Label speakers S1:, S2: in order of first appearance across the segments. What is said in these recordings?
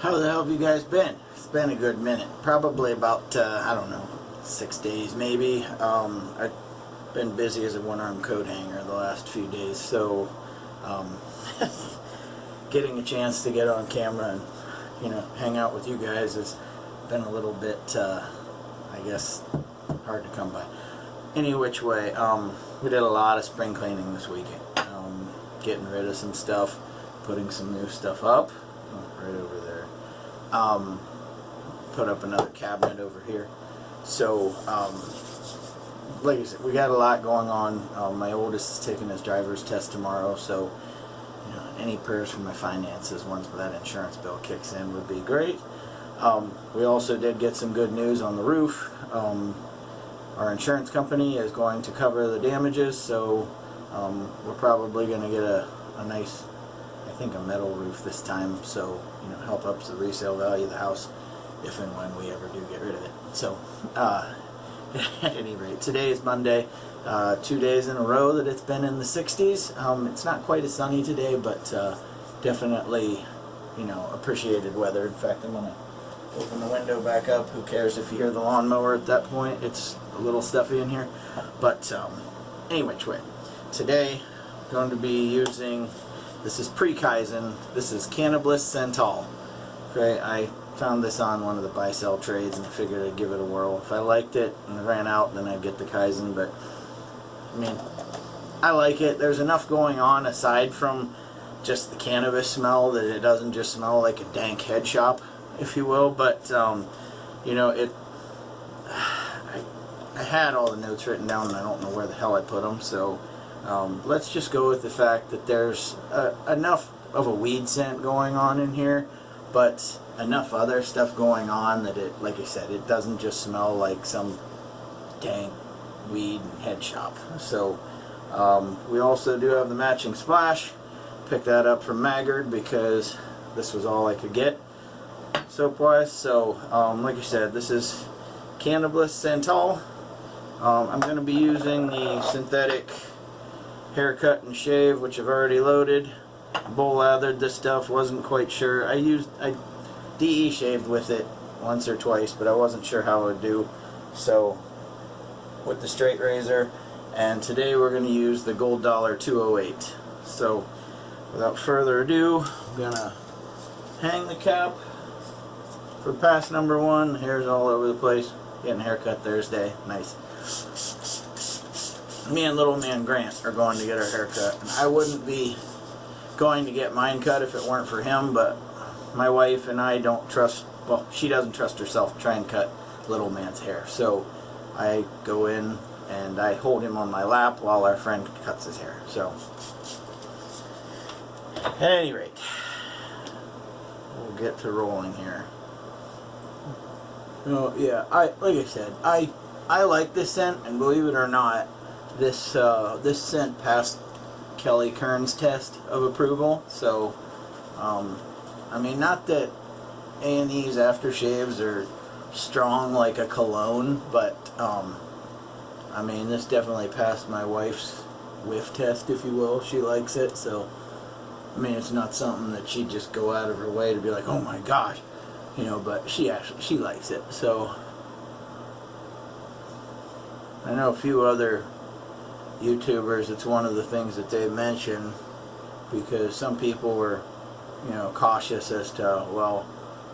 S1: How the hell have you guys been? It's been a good minute. Probably about, I don't know, 6 days maybe. I've been busy as a one-armed coat hanger the last few days, so getting a chance to get on camera and, hang out with you guys has been a little bit, I guess, hard to come by. Any which way, we did a lot of spring cleaning this weekend. Getting rid of some stuff, putting some new stuff up. Right over there. Put up another cabinet over here. So, like I said, we got a lot going on. My oldest is taking his driver's test tomorrow, so any prayers for my finances once that insurance bill kicks in would be great. We also did get some good news on the roof. Our insurance company is going to cover the damages, so we're probably going to get a nice, I think, a metal roof this time, so help up the resale value of the house if and when we ever do get rid of it. So at any rate, today is Monday, 2 days in a row that it's been in the 60s. It's not quite as sunny today, but definitely appreciated weather. In fact, I'm gonna open the window back up. Who cares if you hear the lawnmower at that point? It's a little stuffy in here, but any which way, today I'm going to be using, this is pre-Kaizen, this is Cannabliss Santal. Okay, I found this on one of the buy-sell trades and I figured I'd give it a whirl. If I liked it and it ran out, then I'd get the Kaizen, but I mean, I like it. There's enough going on aside from just the cannabis smell that it doesn't just smell like a dank head shop, if you will, but I had all the notes written down and I don't know where the hell I put them, so let's just go with the fact that there's enough of a weed scent going on in here, but enough other stuff going on that it, like I said, it doesn't just smell like some dank weed and head shop. So we also do have the matching splash. Picked that up from Maggard because this was all I could get soap wise. So like I said, this is Cannabliss Santal. I'm going to be using the synthetic haircut and shave, which I've already loaded. Bull lathered this stuff, wasn't quite sure. I DE shaved with it once or twice, but I wasn't sure how it would do. So with the straight razor, and today we're going to use the Gold Dollar 208. So without further ado, I'm going to hang the cap for pass number 1. Hair's all over the place. Getting a haircut Thursday. Nice. Me and little man Grant are going to get our haircut, and I wouldn't be going to get mine cut if it weren't for him, but my wife and I don't trust, well, she doesn't trust herself to try and cut little man's hair, so I go in and I hold him on my lap while our friend cuts his hair. So at any rate, we'll get to rolling here. Yeah, like I said, I like this scent, and believe it or not, this scent passed Kelly Kern's test of approval. So I mean, not that A&E's aftershaves are strong like a cologne, but I mean, this definitely passed my wife's whiff test, if you will. She likes it, so I mean, it's not something that she'd just go out of her way to be like, oh my gosh, but she likes it. So I know a few other YouTubers, it's one of the things that they mention, because some people were cautious as to, well,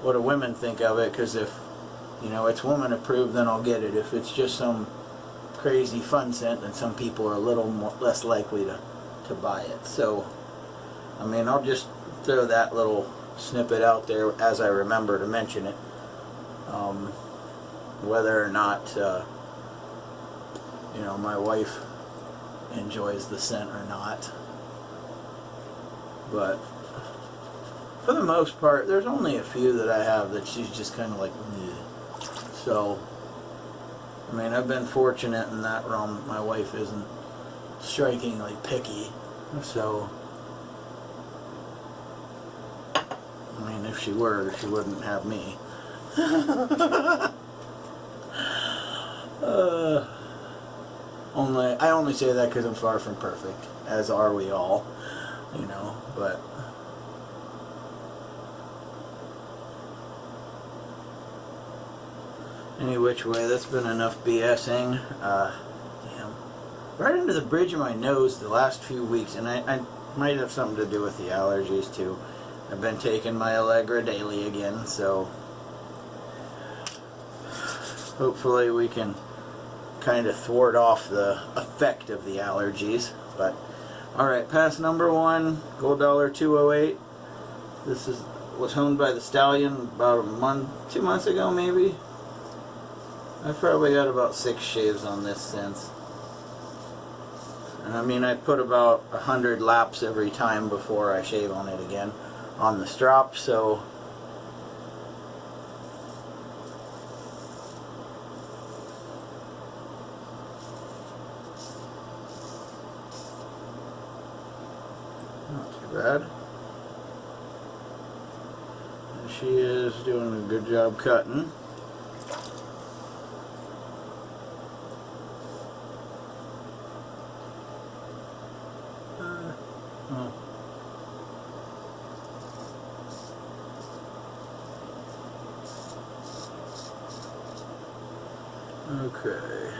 S1: what do women think of it, because if it's woman approved, then I'll get it. If it's just some crazy fun scent, then some people are a little less likely to buy it. So I mean, I'll just throw that little snippet out there as I remember to mention it, whether or not my wife enjoys the scent or not. But for the most part, there's only a few that I have that she's just kind of like, bleh. So I mean, I've been fortunate in that realm. My wife isn't strikingly picky, so I mean, if she were, she wouldn't have me. I only say that because I'm far from perfect, as are we all, but Any which way, that's been enough BSing. Right under the bridge of my nose the last few weeks, and I might have something to do with the allergies too. I've been taking my Allegra daily again, so hopefully we can kind of thwart off the effect of the allergies. But alright, pass number 1, gold dollar 208. This was honed by the stallion about 2 months ago maybe. I've probably got about 6 shaves on this since. And I mean, I put about 100 laps every time before I shave on it again on the strop, so not too bad. And she is doing a good job cutting. Okay.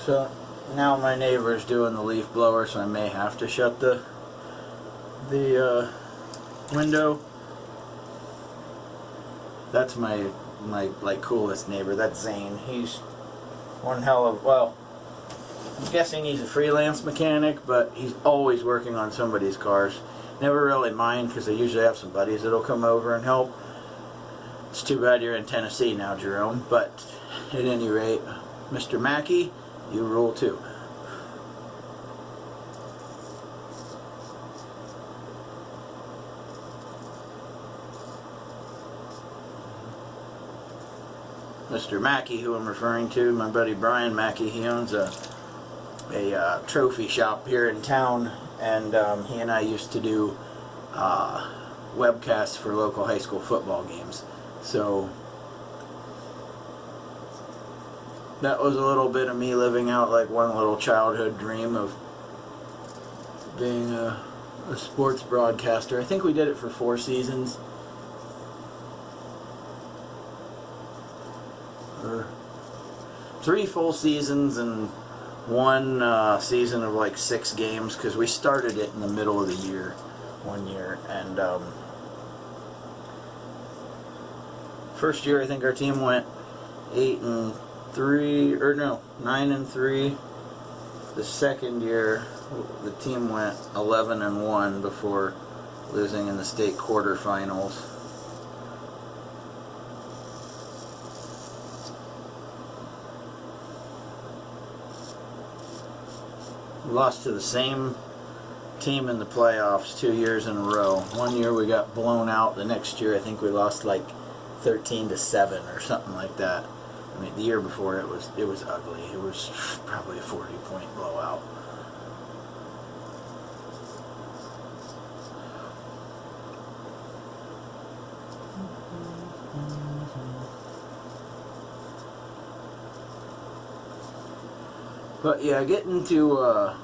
S1: So now my neighbor's doing the leaf blower, so I may have to shut the window. That's my like coolest neighbor. That's Zane. He's one hell of, well, I'm guessing he's a freelance mechanic, but he's always working on somebody's cars. Never really mind, because I usually have some buddies that'll come over and help. It's too bad you're in Tennessee now, Jerome. But at any rate, Mr. Mackey, you rule too. Mr. Mackey, who I'm referring to, my buddy Brian Mackey, he owns a trophy shop here in town, and he and I used to do webcasts for local high school football games. So that was a little bit of me living out like one little childhood dream of being a sports broadcaster. I think we did it for 4 seasons. Or 3 full seasons and 1 season of like 6 games, because we started it in the middle of the year one year, and first year I think our team went 8-3, or no, 9-3. The second year the team went 11-1 before losing in the state quarterfinals. We lost to the same team in the playoffs 2 years in a row. One year we got blown out. The next year I think we lost like 13-7 or something like that. I mean, the year before it was ugly. It was probably a 40-point blowout. But yeah, getting to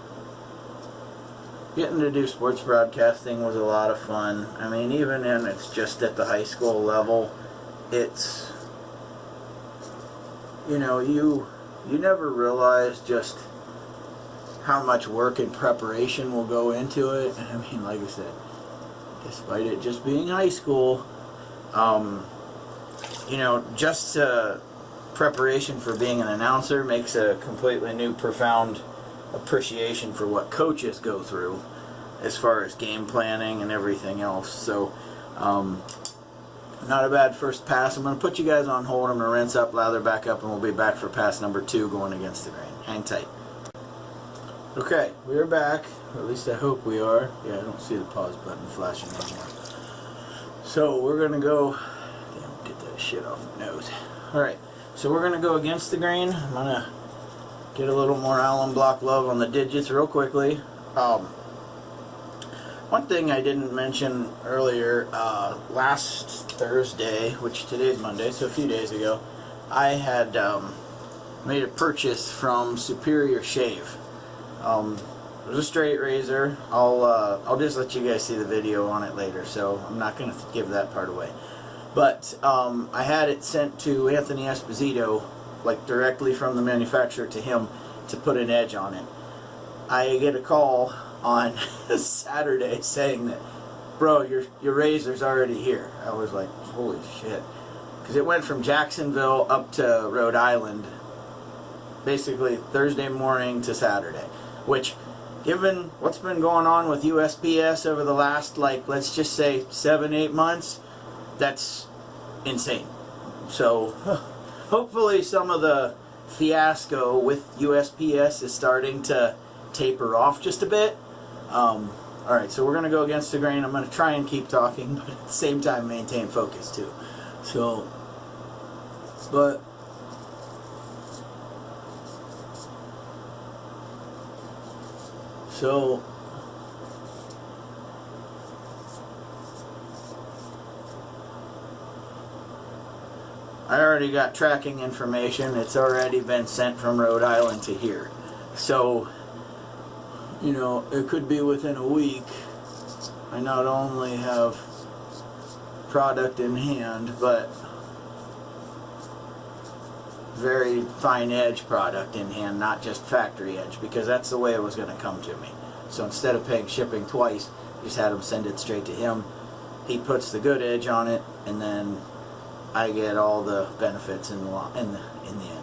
S1: do sports broadcasting was a lot of fun. I mean, even in it's just at the high school level, it's, you know, you never realize just how much work and preparation will go into it. And I mean, like I said, despite it just being high school, you know, just preparation for being an announcer makes a completely new, profound appreciation for what coaches go through as far as game planning and everything else. So, not a bad first pass. I'm going to put you guys on hold. I'm going to rinse up, lather back up, and we'll be back for pass number 2 going against the grain. Hang tight. Okay, we are back. Or at least I hope we are. Yeah, I don't see the pause button flashing anymore. So we're going to go... Damn, get that shit off my nose. Alright, so we're going to go against the grain. I'm going to get a little more Allen block love on the digits real quickly. One thing I didn't mention earlier, last Thursday, which today's Monday, so a few days ago, I had made a purchase from Superior Shave. It was a straight razor. I'll just let you guys see the video on it later, so I'm not going to give that part away. But I had it sent to Anthony Esposito, like directly from the manufacturer to him, to put an edge on it. I get a call on Saturday saying that, bro, your razor's already here. I was like, holy shit. Because it went from Jacksonville up to Rhode Island basically Thursday morning to Saturday, which, given what's been going on with USPS over the last, like, let's just say 7-8 months, that's insane. So hopefully some of the fiasco with USPS is starting to taper off just a bit. Alright, so we're going to go against the grain. I'm going to try and keep talking, but at the same time maintain focus too. So, I already got tracking information. It's already been sent from Rhode Island to here. So, you know, it could be within a week. I not only have product in hand, but very fine edge product in hand, not just factory edge, because that's the way it was going to come to me. So instead of paying shipping twice, just had him send it straight to him. He puts the good edge on it, and then I get all the benefits in the end.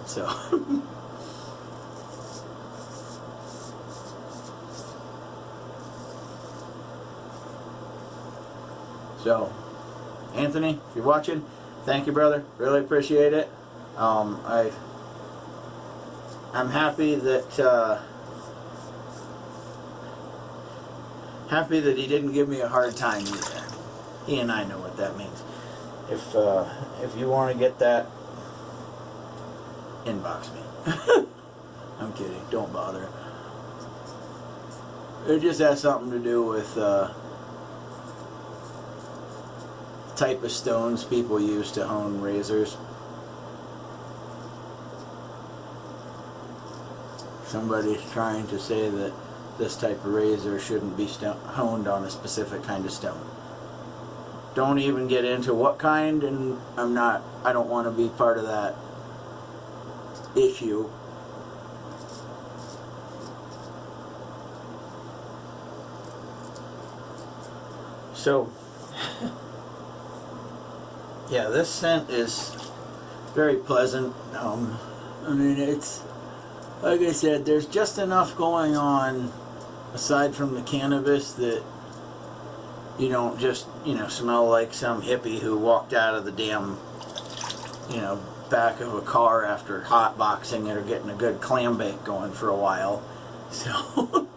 S1: So so Anthony, if you're watching, thank you, brother. Really appreciate it. I'm happy that he didn't give me a hard time either. He and I know what that means. If you want to get that, inbox me. I'm kidding. Don't bother. It just has something to do with type of stones people use to hone razors. Somebody's trying to say that this type of razor shouldn't be honed on a specific kind of stone. Don't even get into what kind, and I don't want to be part of that issue. So, yeah, this scent is very pleasant. I mean, it's, like I said, there's just enough going on aside from the cannabis that you don't just, smell like some hippie who walked out of the damn, back of a car after hotboxing it or getting a good clam bake going for a while. So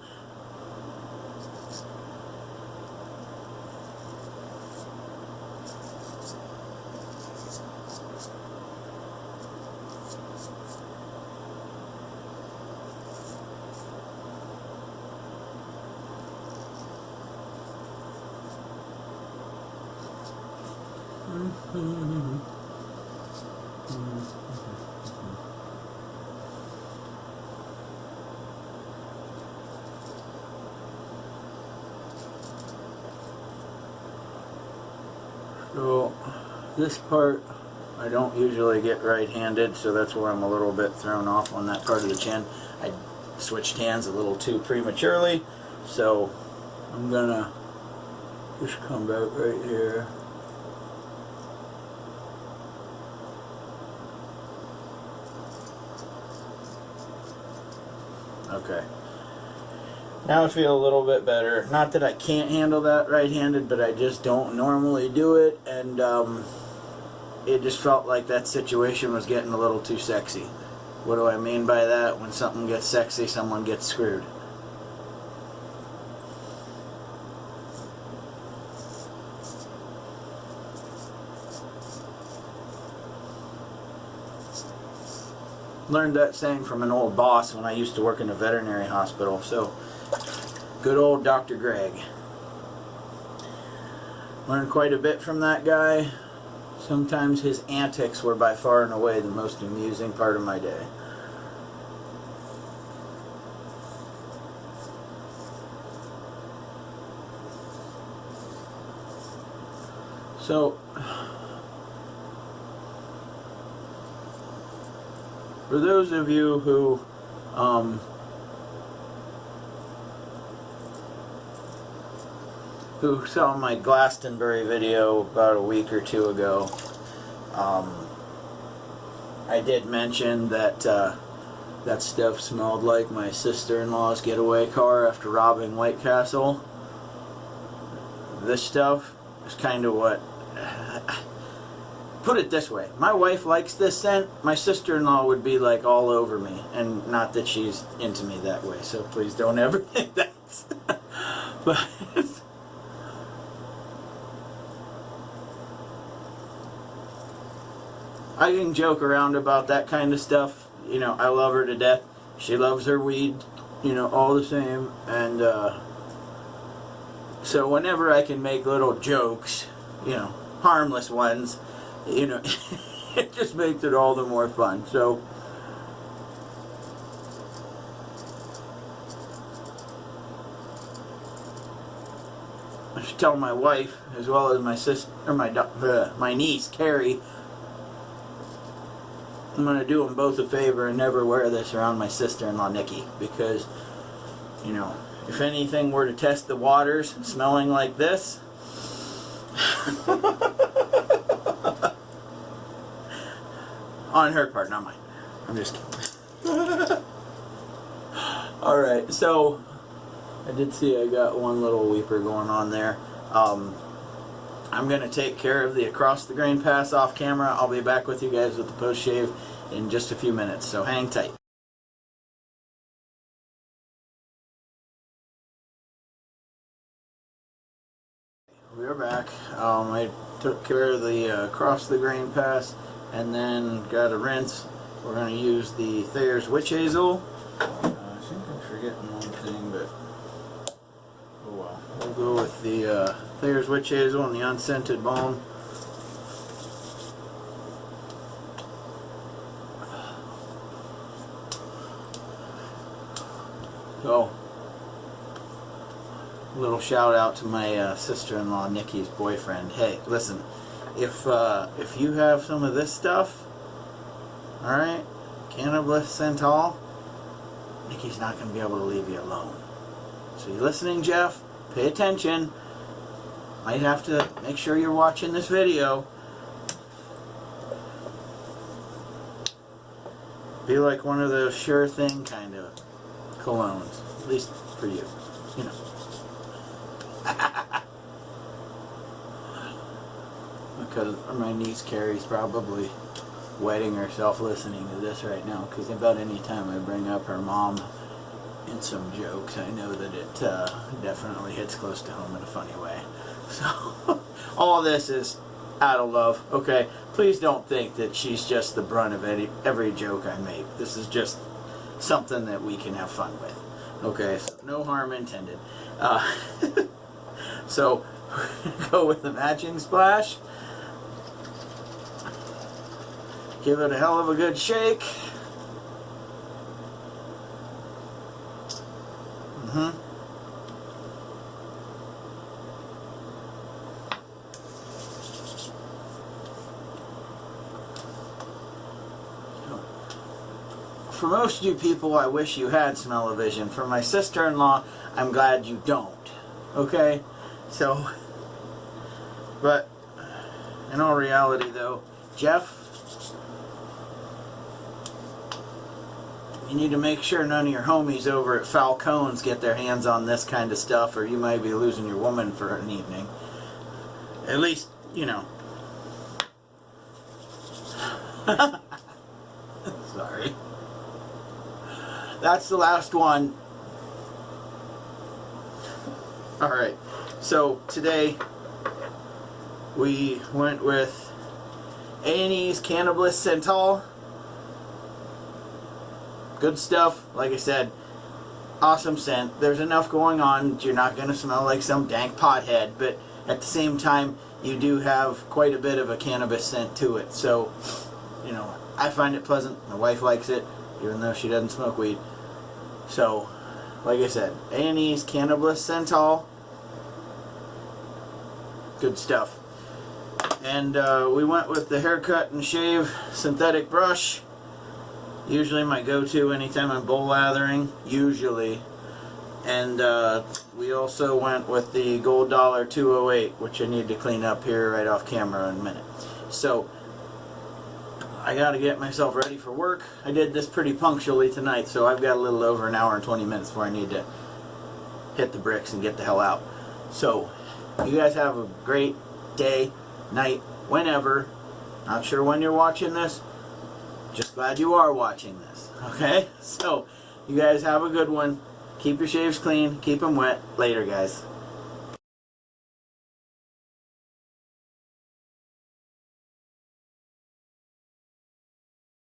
S1: So this part I don't usually get right-handed, so that's why I'm a little bit thrown off on that part of the chin. I switched hands a little too prematurely, so I'm gonna just come back right here. Okay. Now I feel a little bit better. Not that I can't handle that right-handed, but I just don't normally do it, and it just felt like that situation was getting a little too sexy. What do I mean by that? When something gets sexy, someone gets screwed. Learned that saying from an old boss when I used to work in a veterinary hospital. So, good old Dr. Greg. Learned quite a bit from that guy. Sometimes his antics were by far and away the most amusing part of my day. So, for those of you who saw my Glastonbury video about a week or two ago, I did mention that that stuff smelled like my sister-in-law's getaway car after robbing White Castle. This stuff is kind of what... Put it this way, my wife likes this scent, my sister-in-law would be like all over me, and not that she's into me that way, so please don't ever think that. But I can joke around about that kind of stuff. You know, I love her to death. She loves her weed, you know, all the same. And so whenever I can make little jokes, you know, harmless ones, you know, it just makes it all the more fun. So I should tell my wife, as well as my sister, or my niece Carrie, I'm going to do them both a favor and never wear this around my sister-in-law Nikki, because, you know, if anything were to test the waters smelling like this, on her part, not mine. I'm just kidding. Alright, so I did see I got one little weeper going on there. I'm going to take care of the across the grain pass off camera. I'll be back with you guys with the post shave in just a few minutes, so hang tight. We're back. I took care of the across the grain pass and then got a rinse. We're going to use the Thayer's Witch Hazel. I think I'm forgetting one thing, but oh well. We'll go with the Thayer's Witch Hazel and the unscented balm. So, a little shout out to my sister-in-law Nikki's boyfriend. Hey, listen, if you have some of this stuff, all right, Cannabliss, Santal, Nikki's not going to be able to leave you alone. So you listening, Jeff? Pay attention. Might have to make sure you're watching this video. Be like one of those sure thing kind of colognes, at least for you, you know. Because my niece Carrie's probably wetting herself listening to this right now, because about any time I bring up her mom in some jokes, I know that it definitely hits close to home in a funny way. So all this is out of love, okay? Please don't think that she's just the brunt of every joke I make. This is just something that we can have fun with, okay? So no harm intended. So go with the matching splash. Give it a hell of a good shake. For most of you people, I wish you had smell-o-vision. For my sister-in-law, I'm glad you don't. Okay? So, but in all reality though, Jeff, you need to make sure none of your homies over at Falcone's get their hands on this kind of stuff, or you might be losing your woman for an evening. At least, you know. Sorry. That's the last one. Alright, so today we went with A&E's Cannabliss Santal. Good stuff, like I said, awesome scent. There's enough going on that you're not going to smell like some dank pothead, but at the same time, you do have quite a bit of a cannabis scent to it. So, you know, I find it pleasant. My wife likes it, even though she doesn't smoke weed. So, like I said, A&E's Cannabliss Santal. Good stuff. And we went with the haircut and shave synthetic brush. Usually my go-to anytime I'm bowl lathering. Usually. And we also went with the Gold Dollar 208, which I need to clean up here right off camera in a minute. So, I got to get myself ready for work. I did this pretty punctually tonight, so I've got a little over an hour and 20 minutes before I need to hit the bricks and get the hell out. So, you guys have a great day, night, whenever. Not sure when you're watching this. Just glad you are watching this. Okay? So, you guys have a good one. Keep your shaves clean. Keep them wet. Later, guys.